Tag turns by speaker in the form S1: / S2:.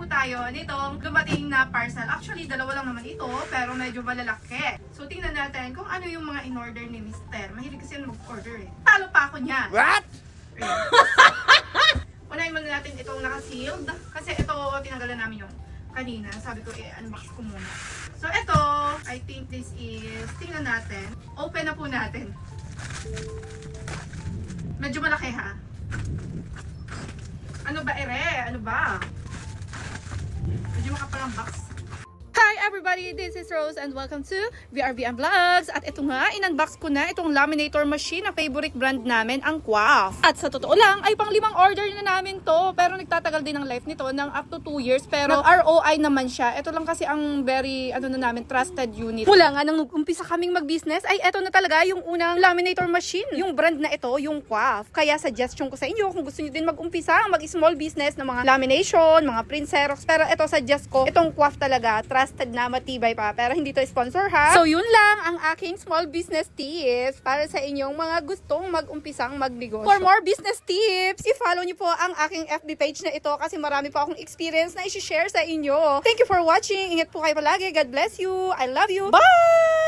S1: po tayo nitong dumating na parcel. Actually, dalawa lang naman ito, pero medyo malalaki. So, tingnan natin kung ano yung mga in-order ni Mr. Mahilig kasi yan mag-order eh. Talo pa ako niya.
S2: What?
S1: Unahin muna natin itong naka-sealed. Kasi ito, tinanggalan namin yung kanina. Sabi ko, unbox ko muna. So, ito, I think this is, tingnan natin. Open na po natin. Medyo malaki ha. Ano ba ere? Ano ba? Medyo makapalang box. Hi everybody! This is Rose and welcome to VRVM Vlogs. At ito nga, in-unbox ko na itong laminator machine na favorite brand namin, ang Quaf. At sa totoo lang, ay pang 5 order na namin to. Pero nagtatagal din ang life nito ng up to 2 years. Pero ROI naman siya. Ito lang kasi ang very, trusted unit. Mula nga nang nag-umpisa kaming mag-business, ay ito na talaga yung unang laminator machine. Yung brand na ito, yung Quaf. Kaya suggestion ko sa inyo, kung gusto nyo din mag-umpisa, mag-small business ng mga lamination, mga print xerox. Pero ito suggest ko, itong Quaf talaga, trusted na, matibay pa, pero hindi to sponsor ha. So yun lang ang aking small business tips para sa inyong mga gustong mag-umpisang magnegosyo. For more business tips, i-follow niyo po ang aking FB page na ito kasi marami po akong experience na i-share sa inyo. Thank you for watching. Ingat po kayo palagi. God bless you. I love you. Bye!